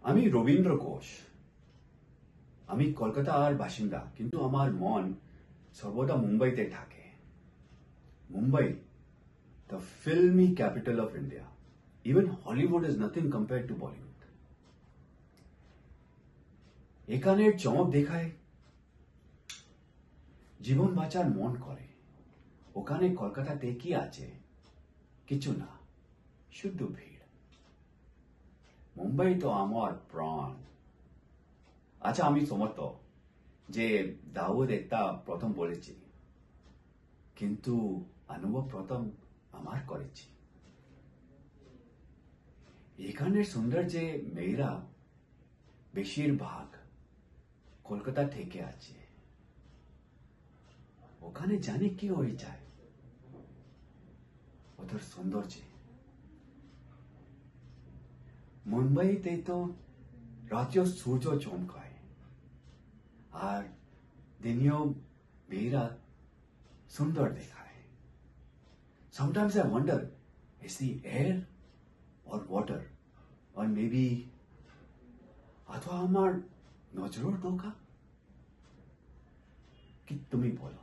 আমি রবীন্দ্র ঘোষ। আমি কলকাতার বাসিন্দা, কিন্তু আমার মন সর্বদা মুম্বাইতে থাকে। Mumbai, the filmy capital of India. Even Hollywood is nothing compared to Bollywood. এখানের চমক দেখায় জীবন বাঁচার মন করে। ওখানে কলকাতাতে কি আছে? কিছু না, শুধু ভিড়। মুম্বাই তো আমার প্রাণ। আচ্ছা, আমি সমর্থ যে দাউদ একটা প্রথম বলেছি, কিন্তু অনুভব প্রথম আমার করেছি। এখানের সুন্দর যে মেয়েরা বেশিরভাগ কলকাতা থেকে আছে। ওখানে জানি কি হয়ে যায় ওদের সৌন্দর্যে। মুম্বাইতে তো রাতেও সূর্য চমকায়, আর দিনেও মেয়েরা সুন্দর দেখায়। Sometimes I wonder, is the air or water, or maybe अथवा আমার নজরের টোকা? কি তুমি বলো?